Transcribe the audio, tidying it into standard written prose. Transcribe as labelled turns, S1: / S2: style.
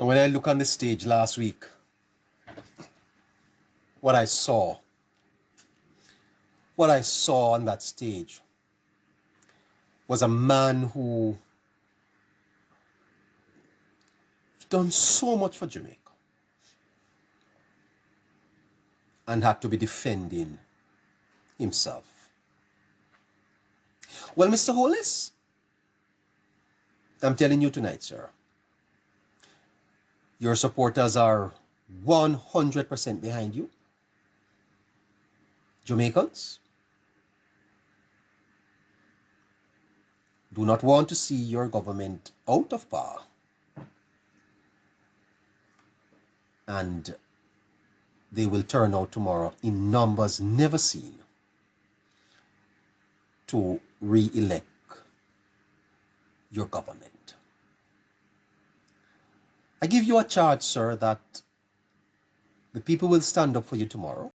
S1: And when I look on the stage last week, what I saw, what I saw on that stage was a man who done so much for Jamaica and had to be defending himself. Well, Mr. Hollis, I'm telling you tonight, sir, your supporters are 100% behind you. Jamaicans do not want to see your government out of power. And they will turn out tomorrow in numbers never seen to re-elect your government. I give you a charge, sir, that the people will stand up for you tomorrow.